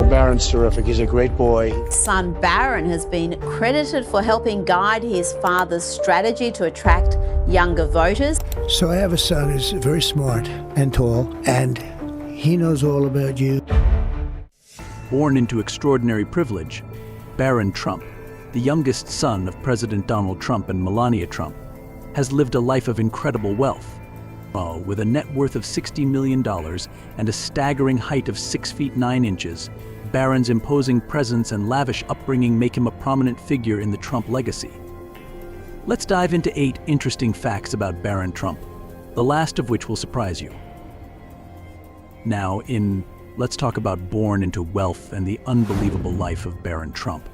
Barron's terrific. He's a great boy. Son Barron has been credited for helping guide his father's strategy to attract younger voters. So I have a son who's very smart and tall, and he knows all about you. Born into extraordinary privilege, Barron Trump, the youngest son of President Donald Trump and Melania Trump, has lived a life of incredible wealth. With a net worth of $60 million and a staggering height of 6 feet 9 inches, Barron's imposing presence and lavish upbringing make him a prominent figure in the Trump legacy. Let's dive into 8 interesting facts about Barron Trump, the last of which will surprise you. Now, let's talk about born into wealth and the unbelievable life of Barron Trump.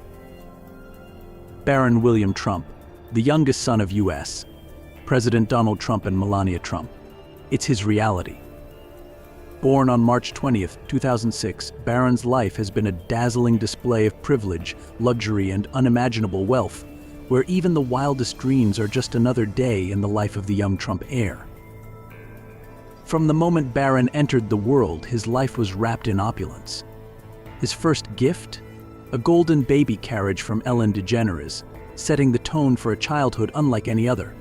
Barron William Trump, the youngest son of U.S. President Donald Trump and Melania Trump. It's his reality. Born on March 20th, 2006, Barron's life has been a dazzling display of privilege, luxury, and unimaginable wealth, where even the wildest dreams are just another day in the life of the young Trump heir. From the moment Barron entered the world, his life was wrapped in opulence. His first gift? A golden baby carriage from Ellen DeGeneres, setting the tone for a childhood unlike any other.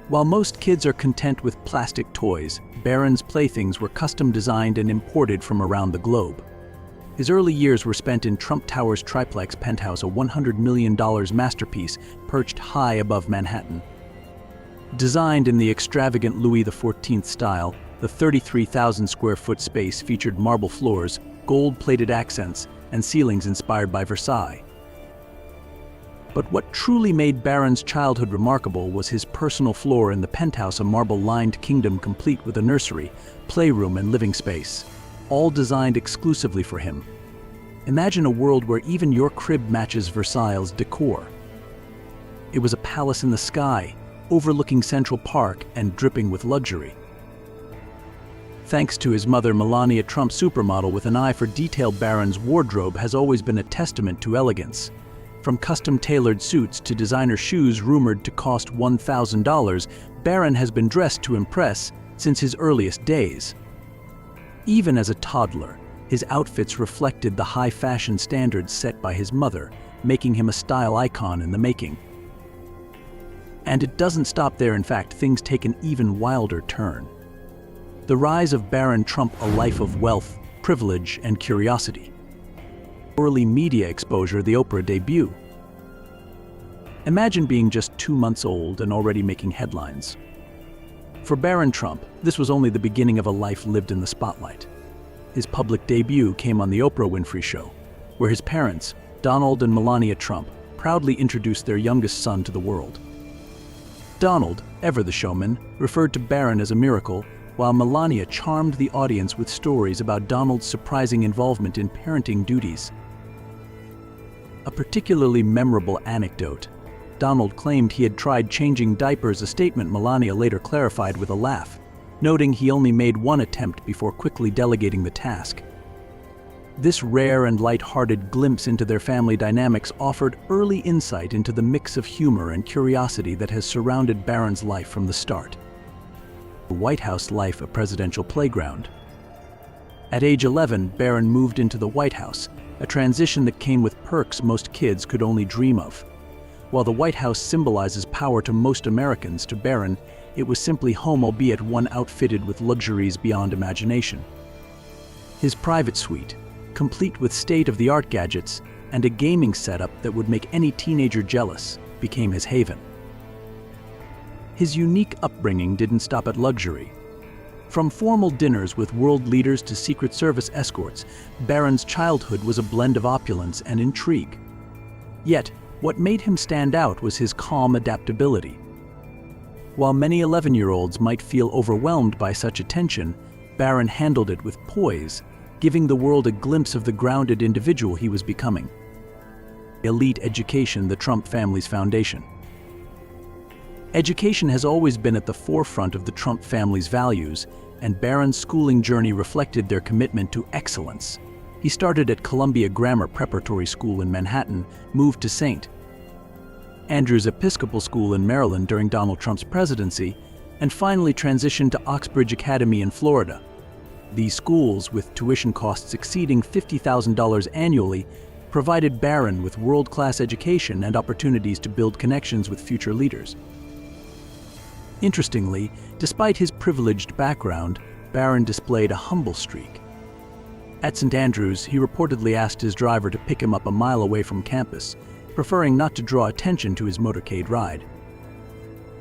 While most kids are content with plastic toys, Barron's playthings were custom designed and imported from around the globe. His early years were spent in Trump Tower's triplex penthouse, a $100 million masterpiece perched high above Manhattan. Designed in the extravagant Louis XIV style, the 33,000 square foot space featured marble floors, gold-plated accents, and ceilings inspired by Versailles. But what truly made Barron's childhood remarkable was his personal floor in the penthouse, a marble-lined kingdom complete with a nursery, playroom, and living space, all designed exclusively for him. Imagine a world where even your crib matches Versailles' decor. It was a palace in the sky, overlooking Central Park and dripping with luxury. Thanks to his mother, Melania Trump, supermodel with an eye for detail, Barron's wardrobe has always been a testament to elegance. From custom-tailored suits to designer shoes rumored to cost $1,000, Barron has been dressed to impress since his earliest days. Even as a toddler, his outfits reflected the high fashion standards set by his mother, making him a style icon in the making. And it doesn't stop there. In fact, things take an even wilder turn. The rise of Barron Trump, a life of wealth, privilege, and curiosity. Early media exposure, the Oprah debut. Imagine being just 2 months old and already making headlines. For Barron Trump, this was only the beginning of a life lived in the spotlight. His public debut came on the Oprah Winfrey Show, where his parents, Donald and Melania Trump, proudly introduced their youngest son to the world. Donald, ever the showman, referred to Barron as a miracle, while Melania charmed the audience with stories about Donald's surprising involvement in parenting duties. A particularly memorable anecdote: Donald claimed he had tried changing diapers, a statement Melania later clarified with a laugh, noting he only made one attempt before quickly delegating the task. This rare and light-hearted glimpse into their family dynamics offered early insight into the mix of humor and curiosity that has surrounded Barron's life from the start. The White House life, a presidential playground. At age 11, Barron moved into the White House, a transition that came with perks most kids could only dream of. While the White House symbolizes power to most Americans, to Barron, it was simply home, albeit one outfitted with luxuries beyond imagination. His private suite, complete with state-of-the-art gadgets and a gaming setup that would make any teenager jealous, became his haven. His unique upbringing didn't stop at luxury. From formal dinners with world leaders to Secret Service escorts, Barron's childhood was a blend of opulence and intrigue. Yet, what made him stand out was his calm adaptability. While many 11-year-olds might feel overwhelmed by such attention, Barron handled it with poise, giving the world a glimpse of the grounded individual he was becoming. Elite education, the Trump family's foundation. Education has always been at the forefront of the Trump family's values, and Barron's schooling journey reflected their commitment to excellence. He started at Columbia Grammar Preparatory School in Manhattan, moved to St. Andrew's Episcopal School in Maryland during Donald Trump's presidency, and finally transitioned to Oxbridge Academy in Florida. These schools, with tuition costs exceeding $50,000 annually, provided Barron with world-class education and opportunities to build connections with future leaders. Interestingly, despite his privileged background, Barron displayed a humble streak. At St. Andrews, he reportedly asked his driver to pick him up a mile away from campus, preferring not to draw attention to his motorcade ride.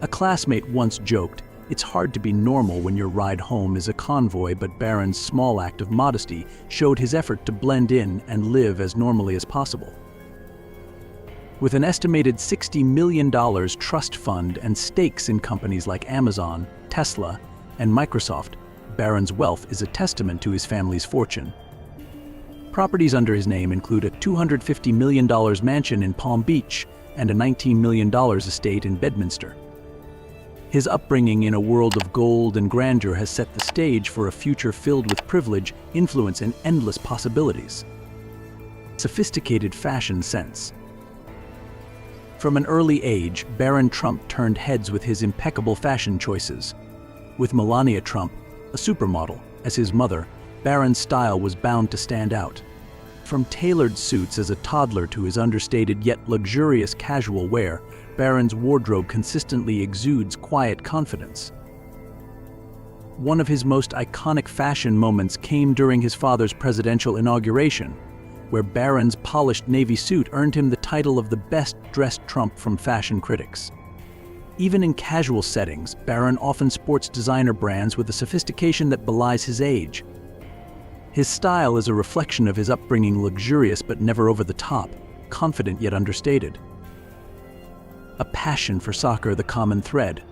A classmate once joked, "It's hard to be normal when your ride home is a convoy," but Barron's small act of modesty showed his effort to blend in and live as normally as possible. With an estimated $60 million trust fund and stakes in companies like Amazon, Tesla, and Microsoft, Barron's wealth is a testament to his family's fortune. Properties under his name include a $250 million mansion in Palm Beach and a $19 million estate in Bedminster. His upbringing in a world of gold and grandeur has set the stage for a future filled with privilege, influence, and endless possibilities. Sophisticated fashion sense. From an early age, Barron Trump turned heads with his impeccable fashion choices. With Melania Trump, a supermodel, as his mother, Barron's style was bound to stand out. From tailored suits as a toddler to his understated yet luxurious casual wear, Barron's wardrobe consistently exudes quiet confidence. One of his most iconic fashion moments came during his father's presidential inauguration, where Barron's polished navy suit earned him the title of the best-dressed Trump from fashion critics. Even in casual settings, Barron often sports designer brands with a sophistication that belies his age. His style is a reflection of his upbringing, luxurious but never over the top, confident yet understated. A passion for soccer, the common thread.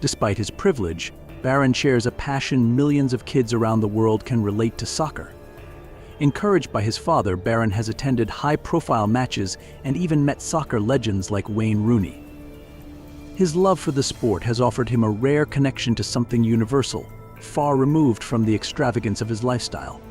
Despite his privilege, Barron shares a passion millions of kids around the world can relate to: soccer. Encouraged by his father, Barron has attended high-profile matches and even met soccer legends like Wayne Rooney. His love for the sport has offered him a rare connection to something universal, far removed from the extravagance of his lifestyle.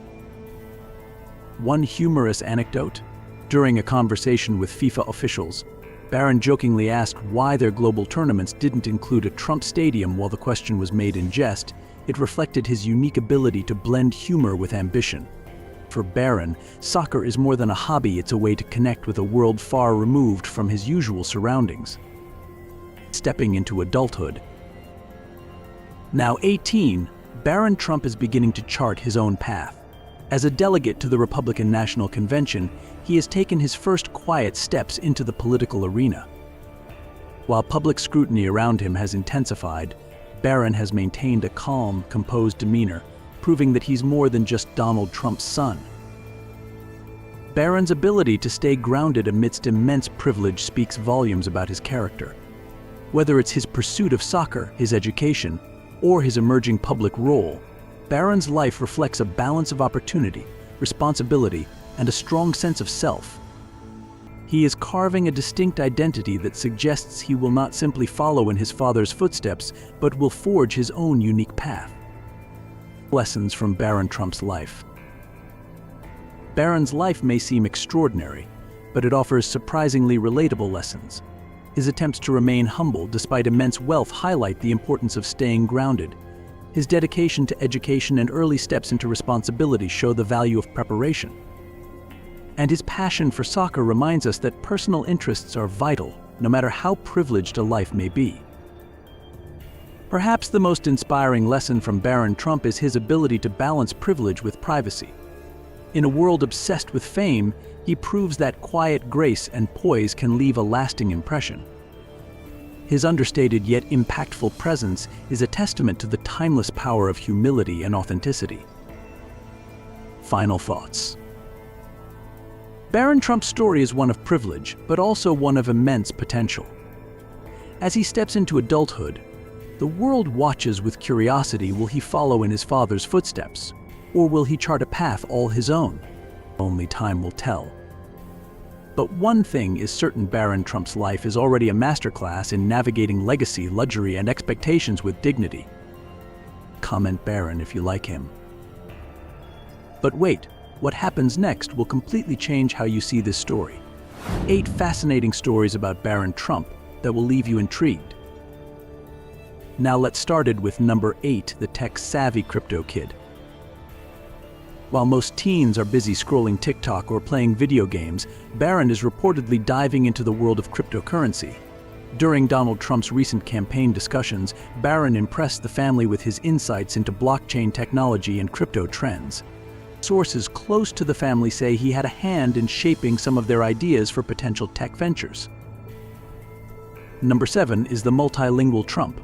One humorous anecdote: during a conversation with FIFA officials, Barron jokingly asked why their global tournaments didn't include a Trump stadium. While the question was made in jest, it reflected his unique ability to blend humor with ambition. For Barron, soccer is more than a hobby, it's a way to connect with a world far removed from his usual surroundings. Stepping into adulthood. Now 18, Barron Trump is beginning to chart his own path. As a delegate to the Republican National Convention, he has taken his first quiet steps into the political arena. While public scrutiny around him has intensified, Barron has maintained a calm, composed demeanor, proving that he's more than just Donald Trump's son. Barron's ability to stay grounded amidst immense privilege speaks volumes about his character. Whether it's his pursuit of soccer, his education, or his emerging public role, Barron's life reflects a balance of opportunity, responsibility, and a strong sense of self. He is carving a distinct identity that suggests he will not simply follow in his father's footsteps, but will forge his own unique path. Lessons from Barron Trump's life. Barron's life may seem extraordinary, but it offers surprisingly relatable lessons. His attempts to remain humble despite immense wealth highlight the importance of staying grounded. His dedication to education and early steps into responsibility show the value of preparation. And his passion for soccer reminds us that personal interests are vital, no matter how privileged a life may be. Perhaps the most inspiring lesson from Barron Trump is his ability to balance privilege with privacy. In a world obsessed with fame, he proves that quiet grace and poise can leave a lasting impression. His understated yet impactful presence is a testament to the timeless power of humility and authenticity. Final thoughts. Barron Trump's story is one of privilege, but also one of immense potential. As he steps into adulthood, the world watches with curiosity. Will he follow in his father's footsteps, or will he chart a path all his own? Only time will tell. But one thing is certain: Barron Trump's life is already a masterclass in navigating legacy, luxury, and expectations with dignity. Comment Barron if you like him. But wait, what happens next will completely change how you see this story. 8 fascinating stories about Barron Trump that will leave you intrigued. Now let's start with number 8, the Techsavvy Crypto Kid. While most teens are busy scrolling TikTok or playing video games, Barron is reportedly diving into the world of cryptocurrency. During Donald Trump's recent campaign discussions, Barron impressed the family with his insights into blockchain technology and crypto trends. Sources close to the family say he had a hand in shaping some of their ideas for potential tech ventures. Number 7 is the multilingual Trump.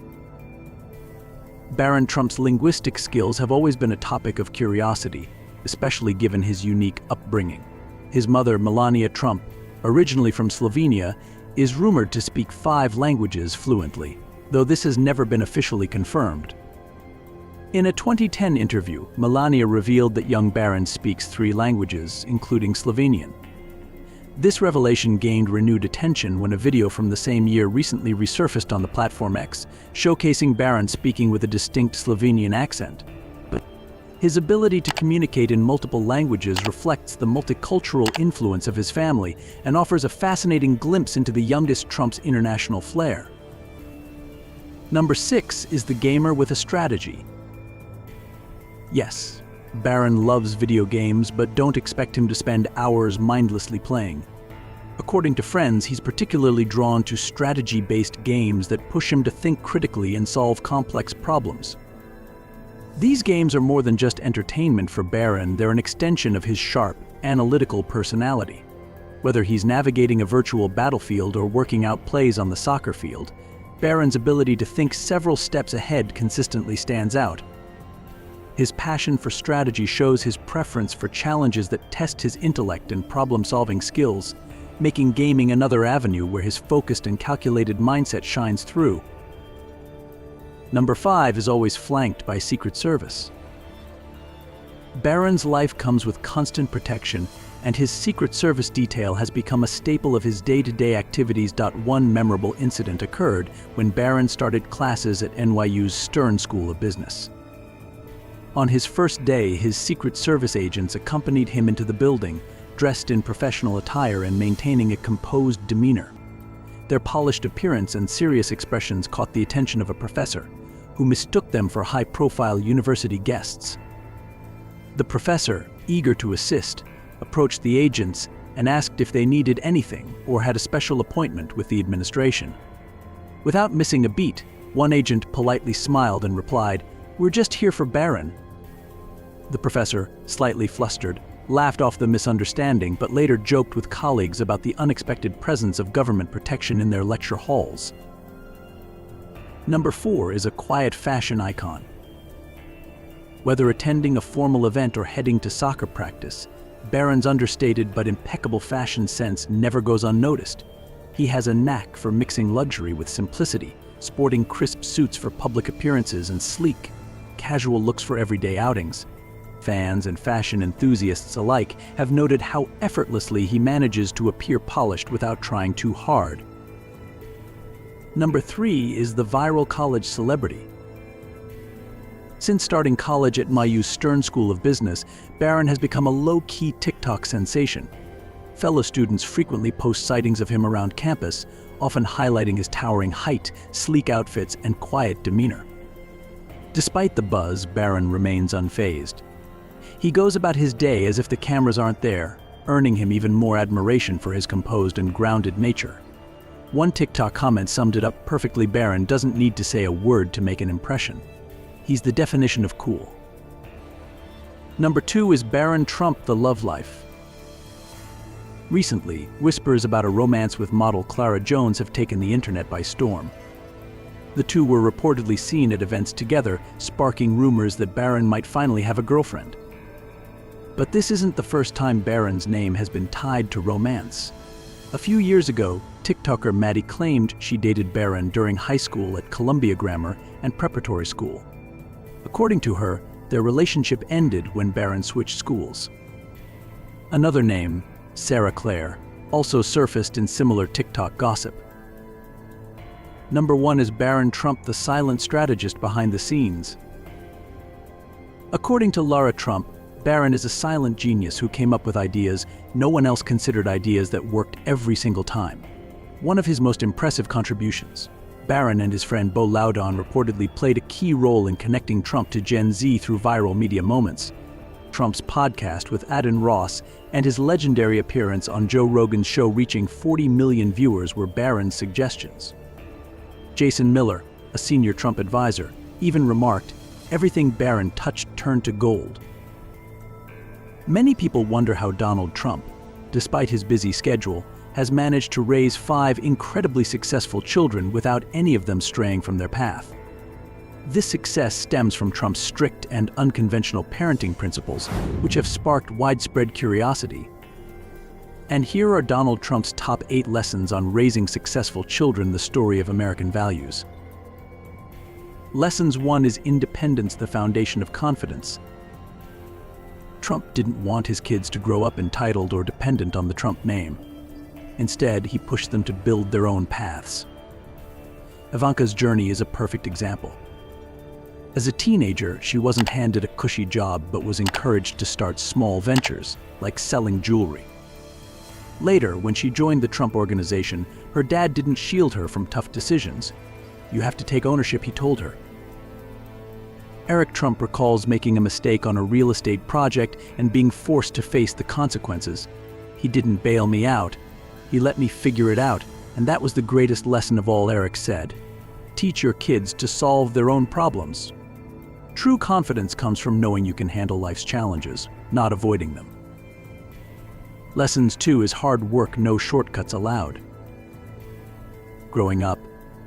Barron Trump's linguistic skills have always been a topic of curiosity, especially given his unique upbringing. His mother, Melania Trump, originally from Slovenia, is rumored to speak 5 languages fluently, though this has never been officially confirmed. In a 2010 interview, Melania revealed that young Barron speaks 3 languages, including Slovenian. This revelation gained renewed attention when a video from the same year recently resurfaced on the platform X, showcasing Barron speaking with a distinct Slovenian accent. His ability to communicate in multiple languages reflects the multicultural influence of his family and offers a fascinating glimpse into the youngest Trump's international flair. Number 6 is the gamer with a strategy. Yes, Barron loves video games, but don't expect him to spend hours mindlessly playing. According to friends, he's particularly drawn to strategy-based games that push him to think critically and solve complex problems. These games are more than just entertainment for Barron, they're an extension of his sharp, analytical personality. Whether he's navigating a virtual battlefield or working out plays on the soccer field, Barron's ability to think several steps ahead consistently stands out. His passion for strategy shows his preference for challenges that test his intellect and problem-solving skills, making gaming another avenue where his focused and calculated mindset shines through. Number 5 is always flanked by Secret Service. Barron's life comes with constant protection, and his Secret Service detail has become a staple of his day-to-day activities. One memorable incident occurred when Barron started classes at NYU's Stern School of Business. On his first day, his Secret Service agents accompanied him into the building, dressed in professional attire and maintaining a composed demeanor. Their polished appearance and serious expressions caught the attention of a professor, who mistook them for high-profile university guests. The professor, eager to assist, approached the agents and asked if they needed anything or had a special appointment with the administration. Without missing a beat, one agent politely smiled and replied, "We're just here for Barron." The professor, slightly flustered, laughed off the misunderstanding but later joked with colleagues about the unexpected presence of government protection in their lecture halls. Number 4 is a quiet fashion icon. Whether attending a formal event or heading to soccer practice, Barron's understated but impeccable fashion sense never goes unnoticed. He has a knack for mixing luxury with simplicity, sporting crisp suits for public appearances and sleek, casual looks for everyday outings. Fans and fashion enthusiasts alike have noted how effortlessly he manages to appear polished without trying too hard. Number 3 is the viral college celebrity. Since starting college at NYU's Stern School of Business, Barron has become a low-key TikTok sensation. Fellow students frequently post sightings of him around campus, often highlighting his towering height, sleek outfits, and quiet demeanor. Despite the buzz, Barron remains unfazed. He goes about his day as if the cameras aren't there, earning him even more admiration for his composed and grounded nature. One TikTok comment summed it up perfectly: Barron doesn't need to say a word to make an impression. He's the definition of cool. Number 2 is Barron Trump, the love life. Recently, whispers about a romance with model Clara Jones have taken the internet by storm. The two were reportedly seen at events together, sparking rumors that Barron might finally have a girlfriend. But this isn't the first time Barron's name has been tied to romance. A few years ago, TikToker Maddie claimed she dated Barron during high school at Columbia Grammar and Preparatory School. According to her, their relationship ended when Barron switched schools. Another name, Sarah Claire, also surfaced in similar TikTok gossip. Number 1 is Barron Trump, the silent strategist behind the scenes. According to Lara Trump, Barron is a silent genius who came up with ideas no one else considered, ideas that worked every single time. One of his most impressive contributions, Barron and his friend Bo Loudon reportedly played a key role in connecting Trump to Gen Z through viral media moments. Trump's podcast with Adin Ross and his legendary appearance on Joe Rogan's show reaching 40 million viewers were Barron's suggestions. Jason Miller, a senior Trump advisor, even remarked, "Everything Barron touched turned to gold." Many people wonder how Donald Trump, despite his busy schedule, has managed to raise 5 incredibly successful children without any of them straying from their path. This success stems from Trump's strict and unconventional parenting principles, which have sparked widespread curiosity. And here are Donald Trump's top 8 lessons on raising successful children, the story of American values. Lessons 1 is independence, the foundation of confidence. Trump didn't want his kids to grow up entitled or dependent on the Trump name. Instead, he pushed them to build their own paths. Ivanka's journey is a perfect example. As a teenager, she wasn't handed a cushy job but was encouraged to start small ventures, like selling jewelry. Later, when she joined the Trump Organization, her dad didn't shield her from tough decisions. "You have to take ownership," he told her. Eric Trump recalls making a mistake on a real estate project and being forced to face the consequences. "He didn't bail me out. He let me figure it out, and that was the greatest lesson of all," Eric said. Teach your kids to solve their own problems. True confidence comes from knowing you can handle life's challenges, not avoiding them. Lessons 2 is hard work, no shortcuts allowed. Growing up,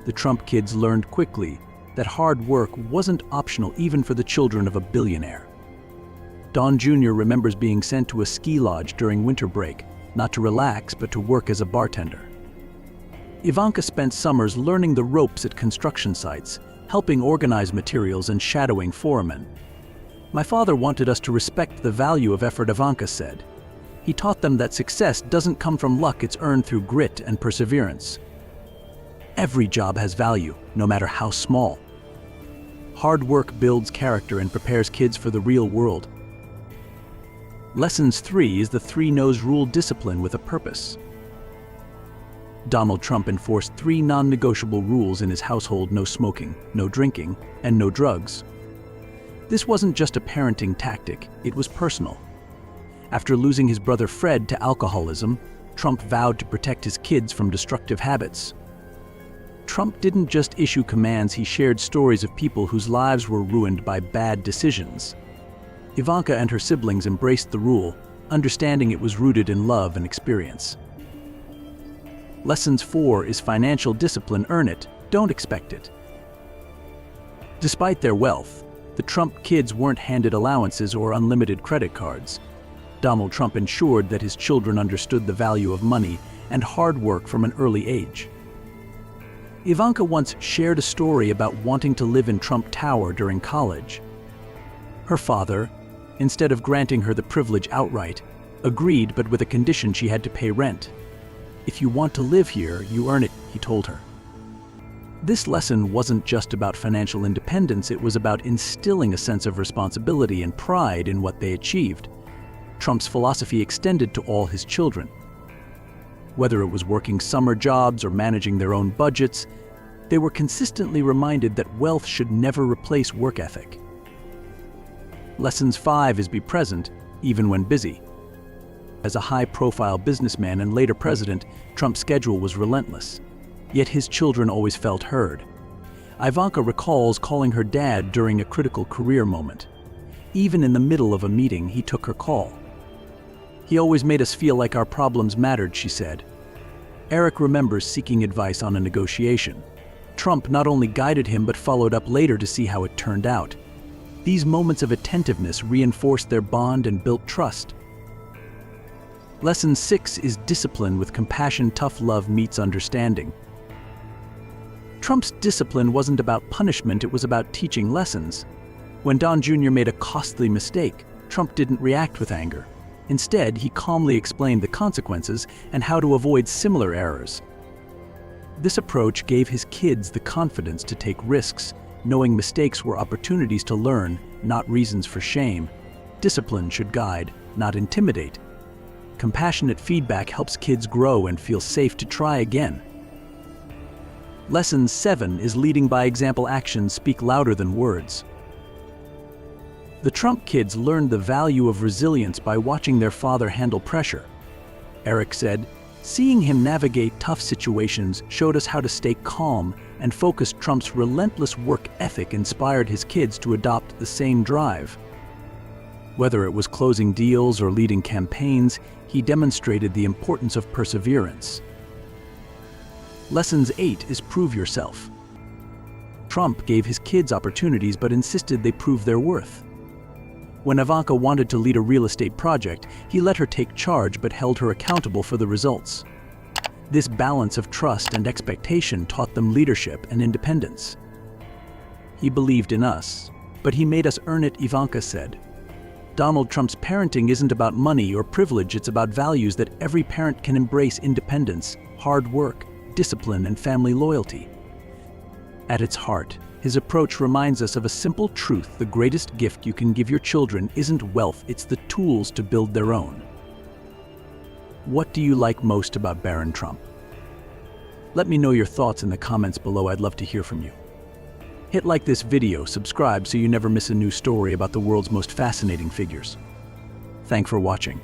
the Trump kids learned quickly that hard work wasn't optional even for the children of a billionaire. Don Jr. remembers being sent to a ski lodge during winter break, not to relax but to work as a bartender. Ivanka spent summers learning the ropes at construction sites, helping organize materials and shadowing foremen. "My father wanted us to respect the value of effort," Ivanka said. "He taught them that success doesn't come from luck, it's earned through grit and perseverance." Every job has value, no matter how small. Hard work builds character and prepares kids for the real world. Lessons 3 is the 3 No's rule, discipline with a purpose. Donald Trump enforced 3 non-negotiable rules in his household: no smoking, no drinking, and no drugs. This wasn't just a parenting tactic, it was personal. After losing his brother Fred to alcoholism, Trump vowed to protect his kids from destructive habits. Trump didn't just issue commands, he shared stories of people whose lives were ruined by bad decisions. Ivanka and her siblings embraced the rule, understanding it was rooted in love and experience. Lessons 4 is financial discipline, earn it, don't expect it. Despite their wealth, the Trump kids weren't handed allowances or unlimited credit cards. Donald Trump ensured that his children understood the value of money and hard work from an early age. Ivanka once shared a story about wanting to live in Trump Tower during college. Her father, instead of granting her the privilege outright, agreed, but with a condition: she had to pay rent. "If you want to live here, you earn it," he told her. This lesson wasn't just about financial independence, it was about instilling a sense of responsibility and pride in what they achieved. Trump's philosophy extended to all his children. Whether it was working summer jobs or managing their own budgets, they were consistently reminded that wealth should never replace work ethic. Lessons 5 is be present, even when busy. As a high-profile businessman and later president, Trump's schedule was relentless. Yet his children always felt heard. Ivanka recalls calling her dad during a critical career moment. Even in the middle of a meeting, he took her call. "He always made us feel like our problems mattered," she said. Eric remembers seeking advice on a negotiation. Trump not only guided him but followed up later to see how it turned out. These moments of attentiveness reinforced their bond and built trust. Lesson 6 is discipline with compassion, tough love meets understanding. Trump's discipline wasn't about punishment, it was about teaching lessons. When Don Jr. made a costly mistake, Trump didn't react with anger. Instead, he calmly explained the consequences and how to avoid similar errors. This approach gave his kids the confidence to take risks, knowing mistakes were opportunities to learn, not reasons for shame. Discipline should guide, not intimidate. Compassionate feedback helps kids grow and feel safe to try again. Lesson 7 is leading by example. Actions speak louder than words. The Trump kids learned the value of resilience by watching their father handle pressure. Eric said, "Seeing him navigate tough situations showed us how to stay calm and focused. Trump's relentless work ethic inspired his kids to adopt the same drive. Whether it was closing deals or leading campaigns, he demonstrated the importance of perseverance." Lesson 8 is prove yourself. Trump gave his kids opportunities but insisted they prove their worth. When Ivanka wanted to lead a real estate project, he let her take charge but held her accountable for the results. This balance of trust and expectation taught them leadership and independence. "He believed in us, but he made us earn it," Ivanka said. Donald Trump's parenting isn't about money or privilege, it's about values that every parent can embrace: independence, hard work, discipline, and family loyalty. At its heart, his approach reminds us of a simple truth: the greatest gift you can give your children isn't wealth, it's the tools to build their own. What do you like most about Barron Trump? Let me know your thoughts in the comments below. I'd love to hear from you. Hit like this video, subscribe so you never miss a new story about the world's most fascinating figures. Thanks for watching.